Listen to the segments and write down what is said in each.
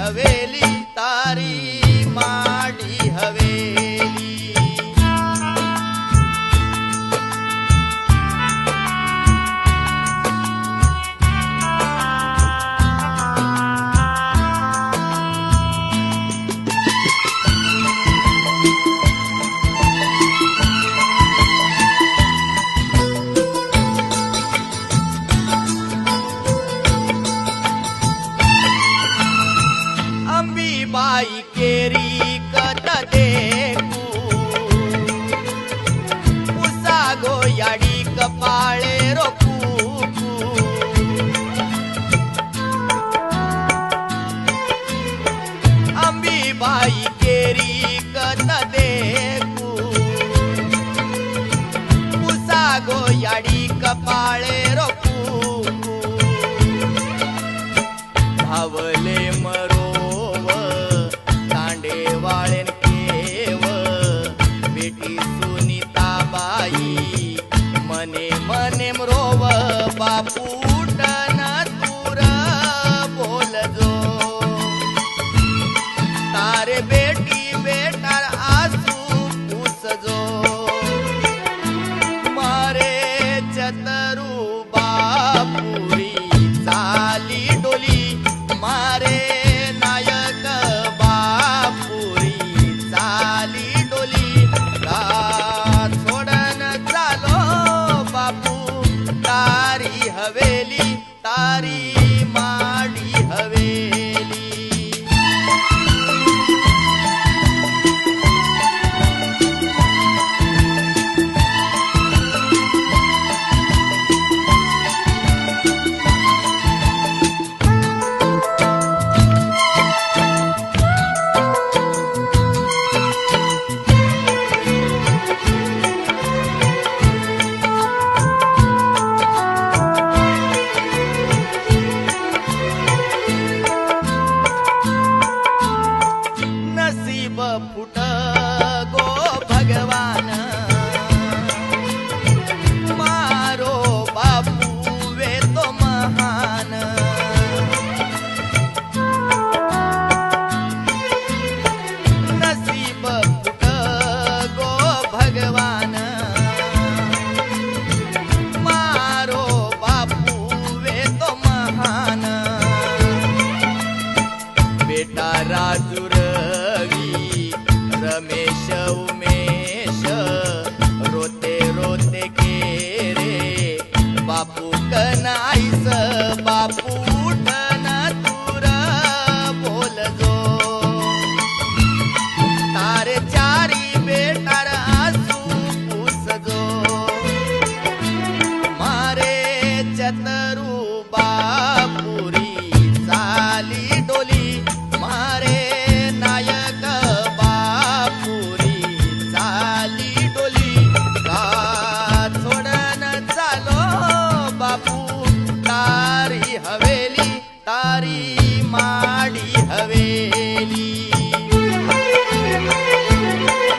हवेली तारी माडी हवेली। बाई केरी कत देखू उसा गोयाडी कपाळे रोकू अंबी बाई केरी कत देखू उसा गोयाडी कपाळे रोकू धावले मरो वाळेन केव बेटी सुनीताबाई मने मने रोव बापूटन तूर बोलजो तारे बेटी बेटार आसू पुसजो मारे चतरू बापुरी चाली डोली मारे नायक हवेली तारी माडी हवेली। फुट गो भगवान मारो बापू वे तो महान नसीब फुट गो भगवान मारो बापू वे तो महान बेटा राजू रमेश उमेश रोते रोते गेरे बापू कनाईस बापू उठन तूर बोलजो तारे चारी बेटार आसू पुसजो मारे चतरू बापुरी चाली डोली मारे नायक हवेली तारी माडी हवेली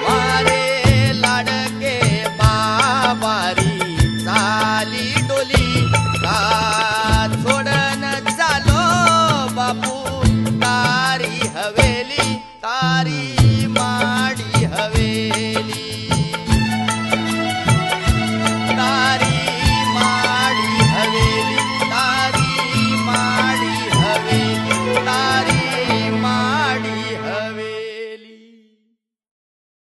मारे लाडके बाबारी चाली